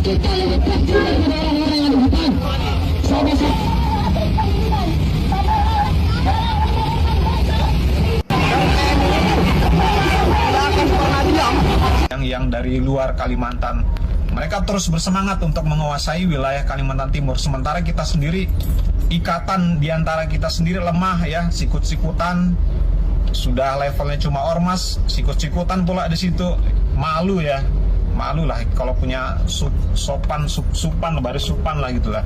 Kita lebih kecil daripada orang-orang yang ada di depan. Yang dari luar Kalimantan, mereka terus bersemangat untuk menguasai wilayah Kalimantan Timur, sementara kita sendiri, ikatan diantara kita sendiri lemah ya, sikut-sikutan, sudah levelnya cuma ormas, sikut-sikutan pula di situ, malu ya, malu lah kalau punya supan baris supan lah gitulah.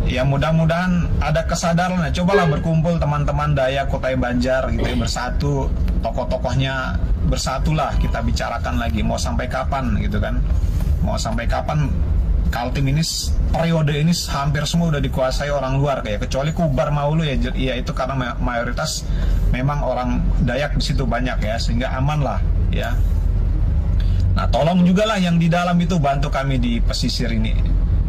Ya mudah-mudahan ada kesadaran ya. Cobalah berkumpul teman-teman Dayak Kutai Banjar gitu ya, bersatu, tokoh-tokohnya bersatulah, kita bicarakan lagi mau sampai kapan gitu kan. Mau sampai kapan Kaltim ini periode ini hampir semua udah dikuasai orang luar, kayak kecuali Kubar Maulu ya itu karena mayoritas memang orang Dayak di situ banyak ya, sehingga aman lah ya. Nah, tolong juga lah yang di dalam itu bantu kami di pesisir ini.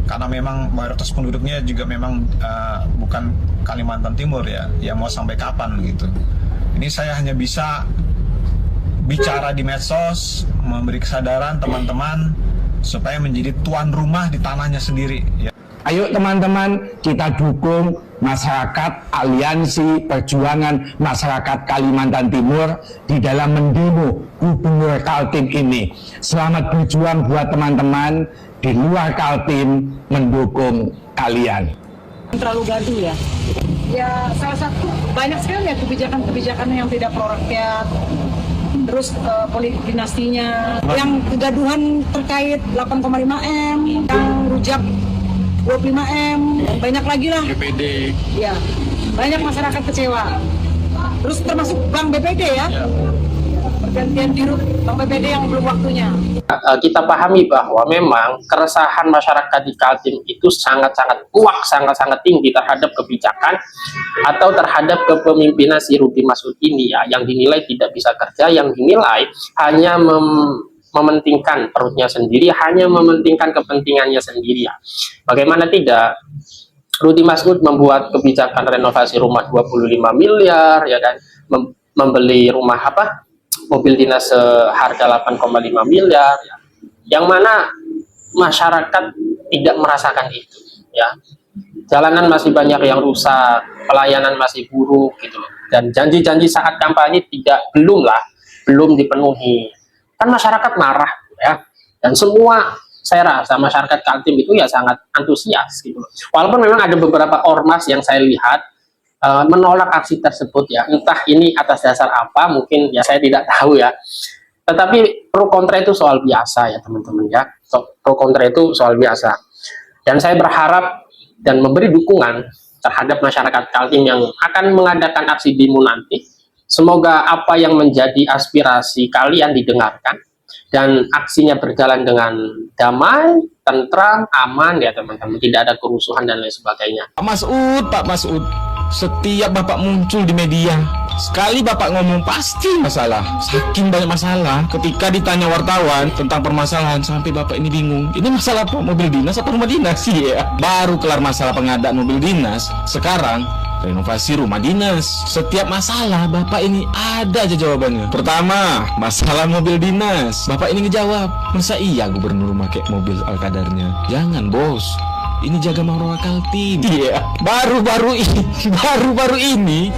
Karena memang mayoritas penduduknya juga memang bukan Kalimantan Timur ya mau sampai kapan gitu. Ini saya hanya bisa bicara di medsos, memberi kesadaran teman-teman supaya menjadi tuan rumah di tanahnya sendiri ya. Ayo teman-teman, kita dukung masyarakat Aliansi Perjuangan Masyarakat Kalimantan Timur di dalam mendemo Gubernur Kaltim ini. Selamat berjuang buat teman-teman di luar Kaltim mendukung kalian. Terlalu gaduh ya. Ya salah satu banyak sekali ya kebijakan-kebijakan yang tidak pro rakyat. Terus politik dinastinya, yang kegaduhan terkait 8,5 M, yang rujak 25 M, banyak lagi lah. BPD. Ya, banyak masyarakat kecewa. Terus termasuk Bank BPD ya. Pergantian dirut Bank BPD yang belum waktunya. Kita pahami bahwa memang keresahan masyarakat di Kaltim itu sangat-sangat kuat, sangat-sangat tinggi terhadap kebijakan atau terhadap kepemimpinan si Rudy Masud ini ya, yang dinilai tidak bisa kerja, yang dinilai hanya mementingkan perutnya sendiri, hanya mementingkan kepentingannya sendiri ya. Bagaimana tidak, Rudy Masud membuat kebijakan renovasi rumah 25 miliar ya kan, membeli rumah mobil dinas seharga 8,5 miliar ya. Yang mana masyarakat tidak merasakan itu ya. Jalanan masih banyak yang rusak, pelayanan masih buruk gitu loh. Dan janji-janji saat kampanye belum dipenuhi. Kan masyarakat marah ya. Dan semua saya rasa masyarakat Kaltim itu ya sangat antusias gitu loh. Walaupun memang ada beberapa ormas yang saya lihat menolak aksi tersebut ya, entah ini atas dasar apa, mungkin ya saya tidak tahu ya. Tetapi pro kontra itu soal biasa ya teman-teman ya, pro kontra itu soal biasa. Dan saya berharap dan memberi dukungan terhadap masyarakat Kaltim yang akan mengadakan aksi demo nanti. Semoga apa yang menjadi aspirasi kalian didengarkan dan aksinya berjalan dengan damai, tentram, aman ya teman-teman, tidak ada kerusuhan dan lain sebagainya. Pak Masud, setiap Bapak muncul di media, sekali Bapak ngomong pasti masalah. Saking banyak masalah, ketika ditanya wartawan tentang permasalahan, sampai Bapak ini bingung. Ini masalah apa? Mobil dinas atau rumah dinas sih ya? Baru kelar masalah pengadaan mobil dinas, sekarang renovasi rumah dinas. Setiap masalah Bapak ini ada aja jawabannya. Pertama, masalah mobil dinas, Bapak ini ngejawab, masa iya gubernur pakai mobil Alkadarnya? Jangan bos, ini jaga marwah Kaltim. Iya. Baru-baru ini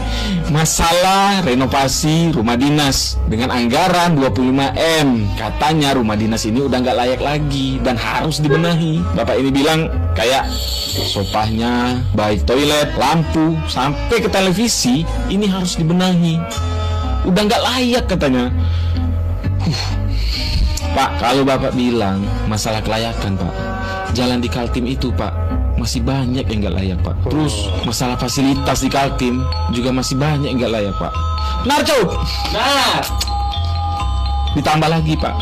masalah renovasi rumah dinas dengan anggaran 25 M. Katanya rumah dinas ini udah nggak layak lagi dan harus dibenahi. Bapak ini bilang kayak sopahnya, baik toilet, lampu, sampai ke televisi ini harus dibenahi. Udah nggak layak katanya. Pak, kalau Bapak bilang masalah kelayakan, Pak, jalan di Kaltim itu, Pak, masih banyak yang nggak layak, Pak. Terus masalah fasilitas di Kaltim juga masih banyak yang nggak layak, Pak. Benar, Cuk? Benar. Ditambah lagi, Pak,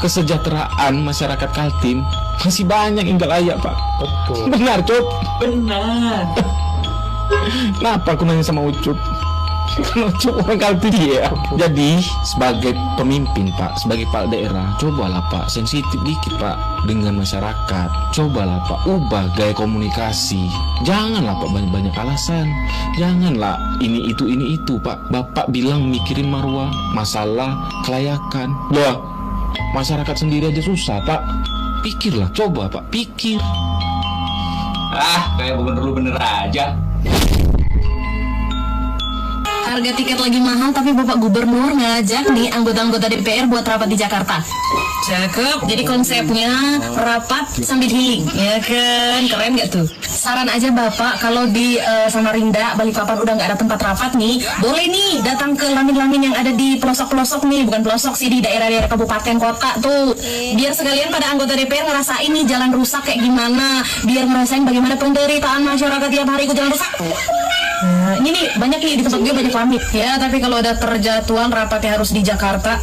kesejahteraan masyarakat Kaltim masih banyak yang nggak layak, Pak. Betul. Benar, Cuk? Benar. Kenapa aku nanya sama Ucup? Ucup orang Kaltim ya. Jadi sebagai pemimpin, Pak, sebagai kepala daerah, cobalah Pak sensitif dikit Pak dengan masyarakat. Cobalah Pak ubah gaya komunikasi. Janganlah Pak banyak-banyak alasan. Janganlah ini itu Pak. Bapak bilang mikirin marwah, masalah kelayakan. Loh, masyarakat sendiri aja susah Pak. Pikirlah, coba Pak, pikir. Kayak bener lu bener aja. Harga tiket lagi mahal tapi Bapak Gubernur ngajak nih anggota-anggota DPR buat rapat di Jakarta. Cakep, jadi konsepnya rapat sambil healing, ya kan? Keren gak tuh? Saran aja Bapak, kalau di Samarinda, Balikpapan udah gak ada tempat rapat nih, boleh nih datang ke lamin-lamin yang ada di pelosok-pelosok nih, bukan pelosok sih, di daerah-daerah kabupaten kota tuh. Biar sekalian pada anggota DPR ngerasain nih jalan rusak kayak gimana, biar ngerasain bagaimana penderitaan masyarakat tiap hari ikut jalan rusak. Nah, ini nih banyak nih di tempat gue banyak pamit ya, tapi kalau ada terjadwal rapatnya harus di Jakarta,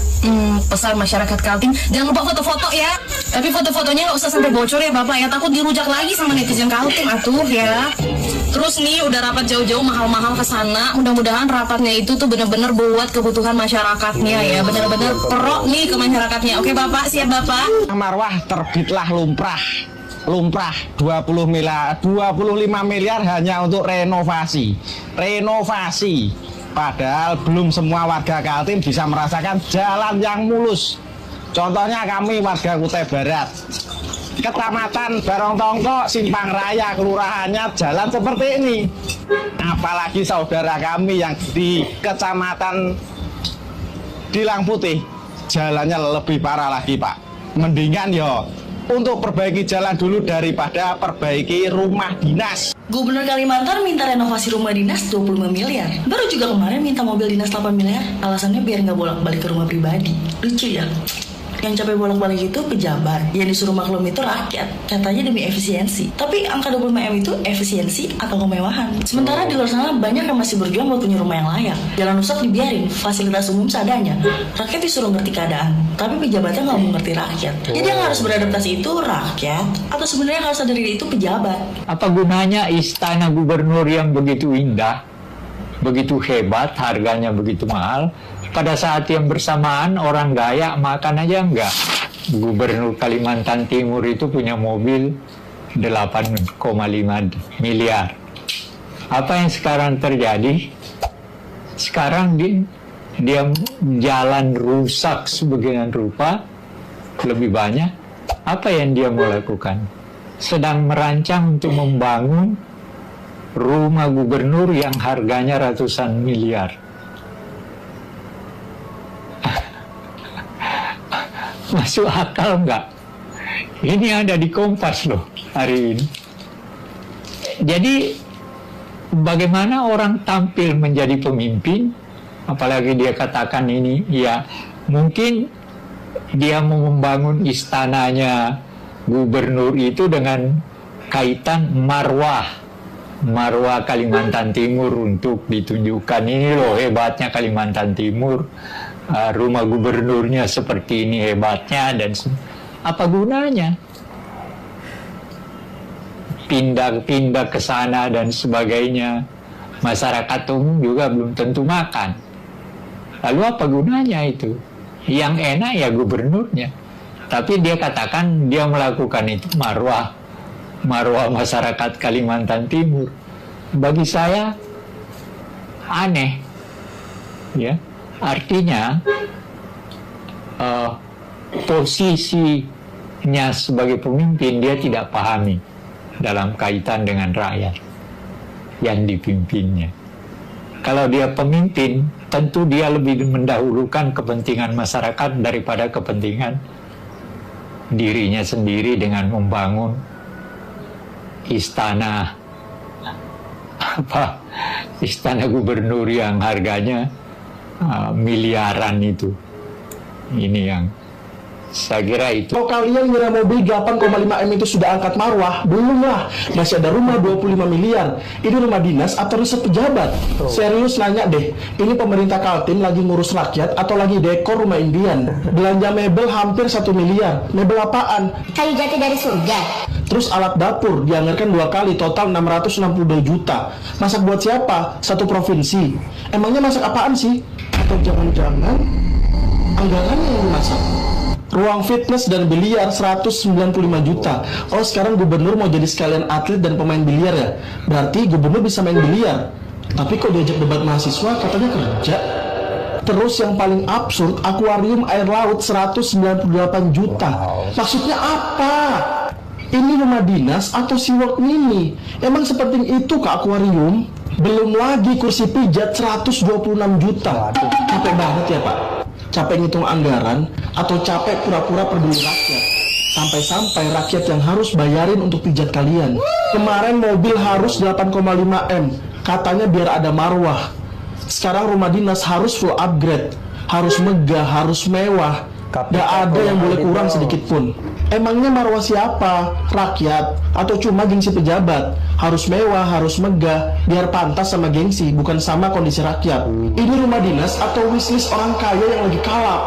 pesan masyarakat Kaltim jangan lupa foto-foto ya, tapi foto-fotonya nggak usah sampai bocor ya Bapak ya, takut dirujak lagi sama netizen Kaltim atuh ya. Terus nih udah rapat jauh-jauh mahal-mahal ke sana, mudah-mudahan rapatnya itu tuh bener-bener buat kebutuhan masyarakatnya ya, bener-bener pro nih ke masyarakatnya. Oke Bapak, siap Bapak. Marwah terbitlah lumrah 25 miliar hanya untuk renovasi. Padahal belum semua warga Kaltim bisa merasakan jalan yang mulus. Contohnya kami warga Kutai Barat, Kecamatan Barongtongko, Simpang Raya, kelurahannya jalan seperti ini. Apalagi saudara kami yang di Kecamatan Dilang Putih, jalannya lebih parah lagi Pak. Mendingan yo untuk perbaiki jalan dulu daripada perbaiki rumah dinas. Gubernur Kalimantan minta renovasi rumah dinas 25 miliar. Baru juga kemarin minta mobil dinas 8 miliar. Alasannya biar nggak bolak-balik ke rumah pribadi. Lucu ya? Yang capek bolak-balik itu pejabat, yang disuruh maklum itu rakyat, katanya demi efisiensi. Tapi angka 25M itu efisiensi atau kemewahan? Sementara di luar sana banyak yang masih berjuang buat punya rumah yang layak. Jalan rusak dibiarin, fasilitas umum seadanya. Rakyat disuruh ngerti keadaan, tapi pejabatnya nggak mau ngerti rakyat. Jadi yang harus beradaptasi itu rakyat, atau sebenarnya harus sadar diri itu pejabat? Apa gunanya istana gubernur yang begitu indah, begitu hebat, harganya begitu mahal, pada saat yang bersamaan orang Dayak makan aja enggak? Gubernur Kalimantan Timur itu punya mobil 8,5 miliar. Apa yang sekarang terjadi? Sekarang dia jalan rusak sebagian rupa, lebih banyak. Apa yang dia mau lakukan? Sedang merancang untuk membangun rumah gubernur yang harganya ratusan miliar. Masuk akal nggak? Ini ada di Kompas loh hari ini. Jadi bagaimana orang tampil menjadi pemimpin, apalagi dia katakan ini, ya mungkin dia mau membangun istananya gubernur itu dengan kaitan marwah Kalimantan Timur, untuk ditunjukkan ini loh hebatnya Kalimantan Timur, rumah gubernurnya seperti ini hebatnya, dan apa gunanya pindah ke sana dan sebagainya, masyarakat umum juga belum tentu makan. Lalu apa gunanya itu? Yang enak ya gubernurnya, tapi dia katakan dia melakukan itu marwah masyarakat Kalimantan Timur. Bagi saya aneh, ya. Artinya posisinya sebagai pemimpin dia tidak pahami dalam kaitan dengan rakyat yang dipimpinnya. Kalau dia pemimpin, tentu dia lebih mendahulukan kepentingan masyarakat daripada kepentingan dirinya sendiri dengan membangun istana gubernur yang harganya miliaran itu. Ini yang saya kira itu. Kalau kalian ngira mobil 8,5M itu sudah angkat marwah, belum lah. Masih ada rumah 25 miliar. Ini rumah dinas atau riset pejabat? Serius nanya deh, ini pemerintah Kaltim lagi ngurus rakyat atau lagi dekor rumah impian? Belanja mebel hampir 1 miliar. Mebel apaan? Kayu jati dari surga. Terus alat dapur dianggarkan 2 kali, total 662 juta. Masak buat siapa? Satu provinsi. Emangnya masak apaan sih? Atau jangan-jangan anggarannya yang dimasak? Ruang fitness dan biliar 195 juta. Oh, sekarang gubernur mau jadi sekalian atlet dan pemain biliar ya? Berarti gubernur bisa main biliar. Tapi kok diajak debat mahasiswa katanya kerja? Terus yang paling absurd, akuarium air laut 198 juta. Maksudnya apa? Ini rumah dinas atau SeaWorld mini? Emang sepenting itu ke akuarium? Belum lagi kursi pijat 126 juta. Capek banget ya Pak? Capek ngitung anggaran atau capek pura-pura peduli rakyat? Sampai-sampai rakyat yang harus bayarin untuk pijat kalian. Kemarin mobil harus 8,5 M, katanya biar ada marwah. Sekarang rumah dinas harus full upgrade, harus megah, harus mewah. Gak ada yang boleh kurang sedikit pun. Emangnya marwah siapa? Rakyat? Atau cuma gengsi pejabat? Harus mewah, harus megah, biar pantas sama gengsi, bukan sama kondisi rakyat. Ini rumah dinas atau wishlist orang kaya yang lagi kalap?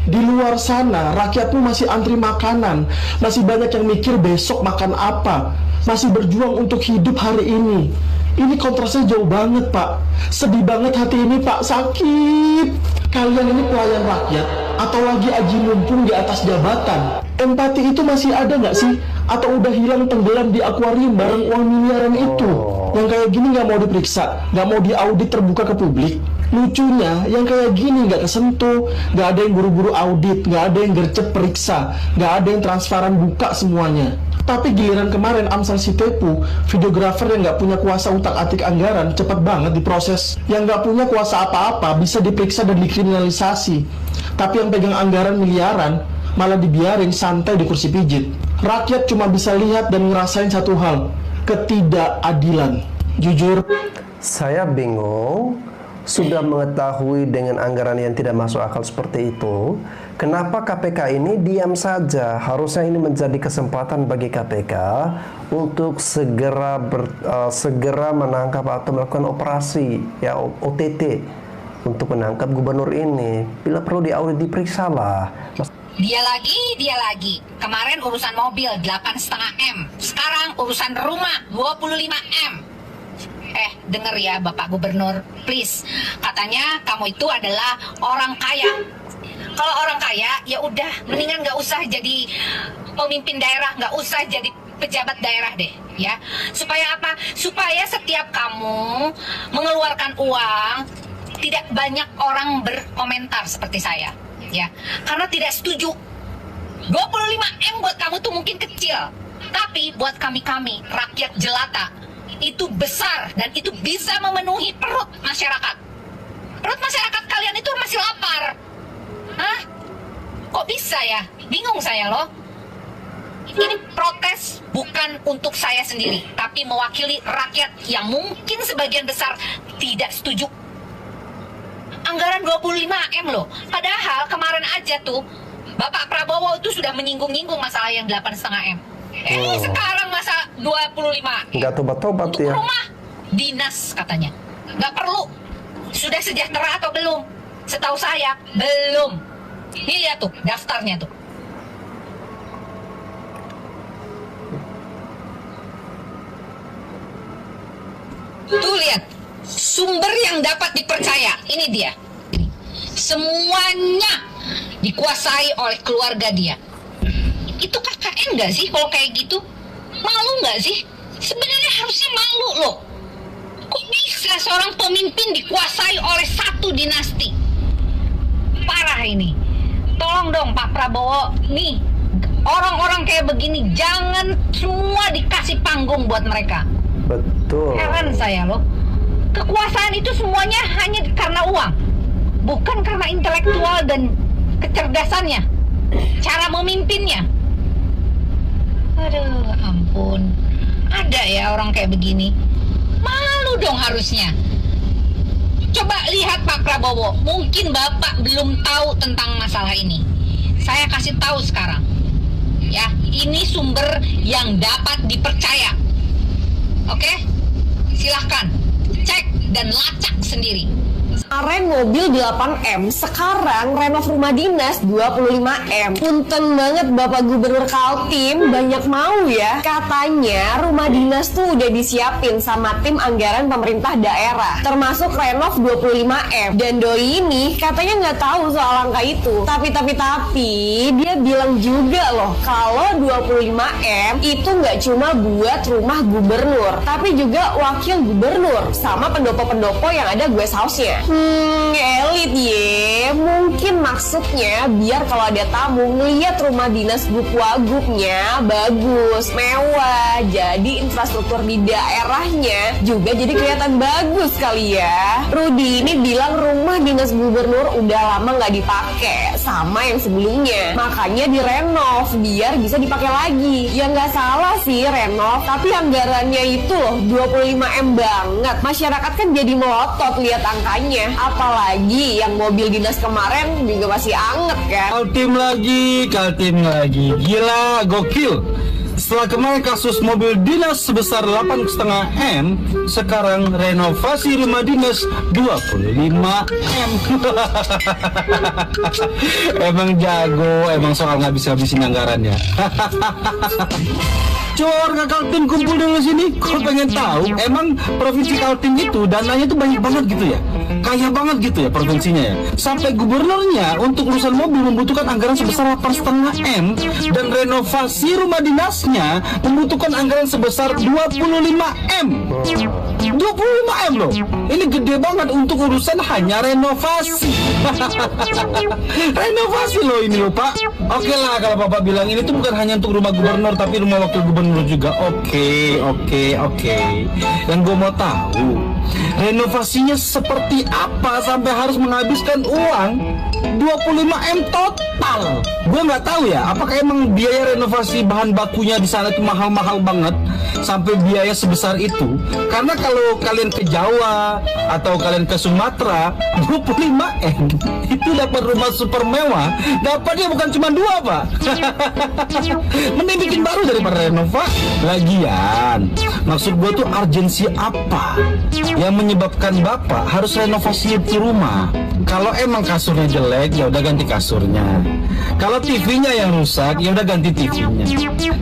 Di luar sana, rakyatmu masih antri makanan, masih banyak yang mikir besok makan apa, masih berjuang untuk hidup hari ini. Ini kontrasnya jauh banget, Pak. Sedih banget hati ini, Pak. Sakit. Kalian ini pelayan rakyat atau lagi aji mumpung di atas jabatan? Empati itu masih ada nggak sih? Atau udah hilang tenggelam di akuarium bareng uang miliaran itu? Yang kayak gini nggak mau diperiksa, nggak mau diaudit terbuka ke publik. Lucunya, yang kayak gini nggak kesentuh, nggak ada yang buru-buru audit, nggak ada yang gercep periksa, nggak ada yang transparan buka semuanya. Tapi giliran kemarin Amsal Sitepu, videografer yang nggak punya kuasa utak-atik anggaran, cepat banget diproses. Yang nggak punya kuasa apa-apa bisa diperiksa dan dikriminalisasi. Tapi yang pegang anggaran miliaran malah dibiarin santai di kursi pijit. Rakyat cuma bisa lihat dan ngerasain satu hal, ketidakadilan. Jujur, saya bingung. Sudah mengetahui dengan anggaran yang tidak masuk akal seperti itu, kenapa KPK ini diam saja? Harusnya ini menjadi kesempatan bagi KPK untuk segera menangkap atau melakukan operasi ya OTT untuk menangkap gubernur ini. Bila perlu diaudit, diperiksa lah. Dia lagi. Kemarin urusan mobil 8,5 M. Sekarang urusan rumah 25 M. Denger ya Bapak Gubernur, please. Katanya kamu itu adalah orang kaya. Kalau orang kaya, ya udah, mendingan nggak usah jadi pemimpin daerah, nggak usah jadi pejabat daerah deh, ya. Supaya apa? Supaya setiap kamu mengeluarkan uang, tidak banyak orang berkomentar seperti saya, ya. Karena tidak setuju. 25 M buat kamu tuh mungkin kecil, tapi buat kami rakyat jelata itu besar dan itu bisa memenuhi perut masyarakat. Perut masyarakat kalian itu masih lapar. Hah? Kok bisa ya? Bingung saya loh. Ini protes bukan untuk saya sendiri, tapi mewakili rakyat yang mungkin sebagian besar tidak setuju. Anggaran 25 M loh. Padahal kemarin aja tuh Bapak Prabowo itu sudah menyinggung-nyinggung masalah yang 8,5 M. Sekarang masa 25. Nggak tobat-tobat ya. Rumah dinas katanya. Nggak perlu. Sudah sejahtera atau belum? Setahu saya belum. Ini lihat tuh daftarnya tuh. Tuh lihat. Sumber yang dapat dipercaya. Ini dia. Semuanya dikuasai oleh keluarga dia. Itu KKN nggak sih kalau kayak gitu? Malu nggak sih? Sebenarnya harusnya malu loh. Kok bisa seorang pemimpin dikuasai oleh satu dinasti? Parah ini. Tolong dong Pak Prabowo, nih orang-orang kayak begini jangan semua dikasih panggung buat mereka. Betul. Heran saya loh. Kekuasaan itu semuanya hanya karena uang, bukan karena intelektual dan kecerdasannya, cara memimpinnya. Aduh, ampun. Ada ya orang kayak begini. Malu dong harusnya. Coba lihat Pak Prabowo. Mungkin Bapak belum tahu tentang masalah ini. Saya kasih tahu sekarang. Ya, ini sumber yang dapat dipercaya. Oke? Silahkan cek dan lacak sendiri. Kemarin mobil 8M, sekarang renov rumah dinas 25M. Punten banget Bapak Gubernur Kaltim, banyak mau ya. Katanya rumah dinas tuh udah disiapin sama tim anggaran pemerintah daerah, termasuk renov 25M. Dan doi ini katanya nggak tahu soal angka itu. Tapi dia bilang juga loh kalau 25M itu nggak cuma buat rumah gubernur, tapi juga wakil gubernur sama pendopo-pendopo yang ada gue sausnya. Elit ye. Mungkin maksudnya biar kalau ada tamu ngeliat rumah dinas Wagubnya bagus, mewah. Jadi infrastruktur di daerahnya juga jadi kelihatan bagus kali ya. Rudi ini bilang rumah dinas gubernur udah lama nggak dipakai sama yang sebelumnya. Makanya direnov biar bisa dipakai lagi. Ya nggak salah sih renov, tapi anggarannya itu loh 25M banget. Masyarakat kan jadi melotot lihat angkanya. Apalagi yang mobil dinas kemarin juga masih anget kan. Kaltim lagi. Gila, gokil. Setelah kemarin kasus mobil dinas sebesar 8,5M, sekarang renovasi rumah dinas 25M. Emang jago, emang soal ngabis-ngabisin anggarannya. Coba warga Kaltim kumpul dulu sini, kok pengen tahu emang provinsi Kaltim itu dananya itu banyak banget gitu ya, kaya banget gitu ya provinsinya ya, sampai gubernurnya untuk urusan mobil membutuhkan anggaran sebesar 8,5M dan renovasi rumah dinasnya membutuhkan anggaran sebesar 25M. 25M loh, ini gede banget untuk urusan hanya renovasi. Renovasi loh ini loh Pak. Oke lah kalau Bapak bilang ini tuh bukan hanya untuk rumah gubernur tapi rumah wakil gubernur juga. Oke. Yang gue mau tahu renovasinya seperti apa sampai harus menghabiskan uang 25M total. Gue nggak tahu ya, apakah emang biaya renovasi bahan bakunya di sana itu mahal-mahal banget sampai biaya sebesar itu. Karena kalau kalian ke Jawa atau kalian ke Sumatera 25M itu dapat rumah super mewah. Dapatnya bukan cuma 2 Pak. Mending bikin baru daripada renova. Lagian maksud gue tuh urgensi apa yang menyebabkan Bapak harus renovasi itu rumah? Kalau emang kasurnya jelek, ya udah ganti kasurnya. Kalau TV-nya yang rusak, ya udah ganti TV-nya.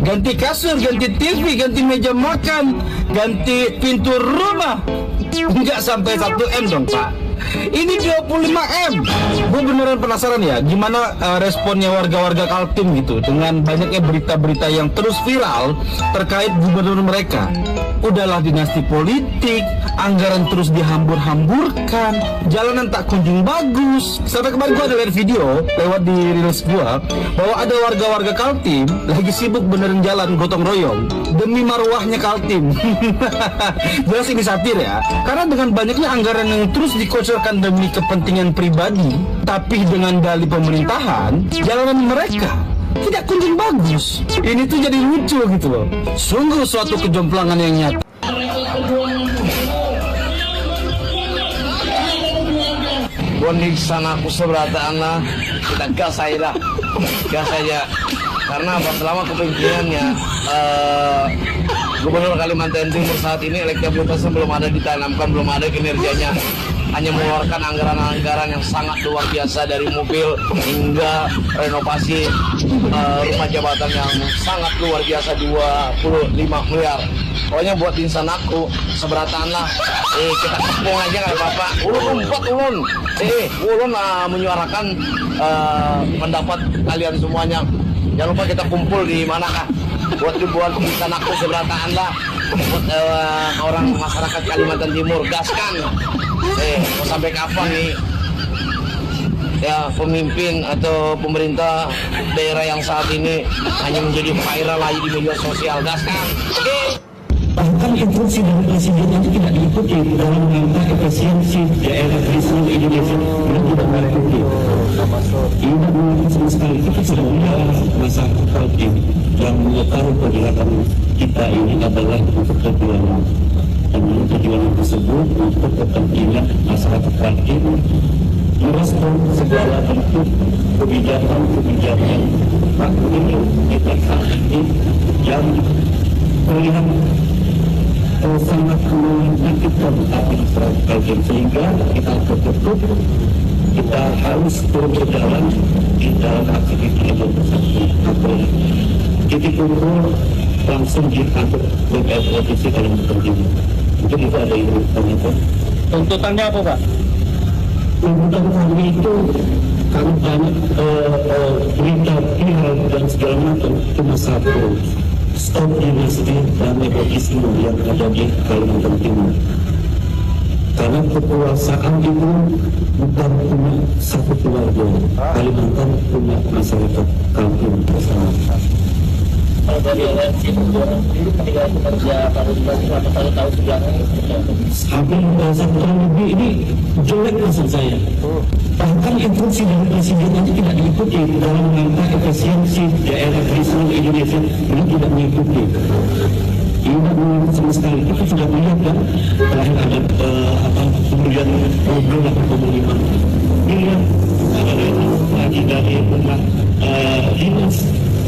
Ganti kasur, ganti TV, ganti meja makan, ganti pintu rumah. Enggak sampai 1M dong Pak. Ini 25M. Gue beneran penasaran ya, gimana responnya warga-warga Kaltim gitu dengan banyaknya berita-berita yang terus viral terkait gubernur mereka. Udahlah dinasti politik, anggaran terus dihambur-hamburkan, jalanan tak kunjung bagus. Sampai kemarin gue ada lihat video lewat di reels gue bahwa ada warga-warga Kaltim lagi sibuk benerin jalan gotong royong demi marwahnya Kaltim. Jelas ini satir ya, karena dengan banyaknya anggaran yang terus dikocorkan demi kepentingan pribadi, tapi dengan dalih pemerintahan, jalanan mereka tidak kunjung bagus. Ini tuh jadi lucu gitu loh. Sungguh suatu kejomplangan yang nyata. Kondisi aku seberata anak kita gas aja karena apa, selama kepemimpinannya Gubernur Kalimantan Timur saat ini elektabilitasnya belum ada ditanamkan, belum ada kinerjanya, hanya mengeluarkan anggaran-anggaran yang sangat luar biasa dari mobil hingga renovasi rumah jabatan yang sangat luar biasa 25 miliar. Pokoknya buat insan aku seberatan lah. Kita kepung aja nggak apa-apa. Ulun menyuarakan pendapat kalian semuanya. Jangan lupa kita kumpul di manakah buat insan aku seberatan lah. Buat orang masyarakat Kalimantan Timur, gaskan. Mau sampai kapan nih ya pemimpin atau pemerintah daerah yang saat ini hanya menjadi viral lagi di media sosial, gaskan. Bahkan instruksi dari presiden itu tidak diikuti dalam rangka efisiensi daerah di seluruh Indonesia, itu tidak mengikuti. Ini mengikuti sama sekali. Kita sudah melihat masyarakat Kaltim yang mengetahui pergerakan kita ini adalah untuk tujuan, dan tujuan tersebut untuk kepentingan masyarakat Kaltim merespon segala bentuk kebijakan makro kita saat ini yang terlihat sangat menyakitkan hati masyarakat Kaltim, sehingga kita tertutup, kita harus turun berjalan di dalam aktivitas yang bersatu. Titik kumpul langsung diatur oleh provinsi Kalimantan Timur. Mungkin itu ada yang bertanya. Tuntutannya apa Pak? Tuntutan kami itu karena banyak berita viral dan segala macam, cuma satu: stop dinasti dan nepotisme yang ada di Kalimantan Timur. karena kekuasaan itu bukan punya satu keluarga. Kalimantan punya masyarakat Kaltim bersama. Kalau dari aliansi itu ketika kerja pada tahun sebelumnya hampir 1 tahun lebih ini jelek maksud saya. Bahkan instruksi dari presiden itu tidak diikuti dalam langkah efisiensi daerah di seluruh Indonesia, ini tidak mengikuti. Tidak mengikuti sama sekali. Kita sudah melihat kan terakhir ada kemudian mobil 85 miliar lagi dari rumah dinas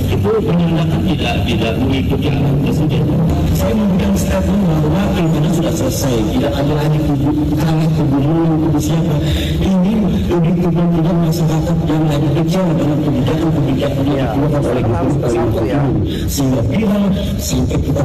itu menyatakan tidak mengikuti arahan presiden. Saya memberikan statement bahwa pilkada sudah selesai, tidak ada lagi kubu siapa. Ini lebih kepentingan masyarakat yang lagi kecewa dengan kebijakan yang dilakukan oleh gubernur sehingga bila sampai kita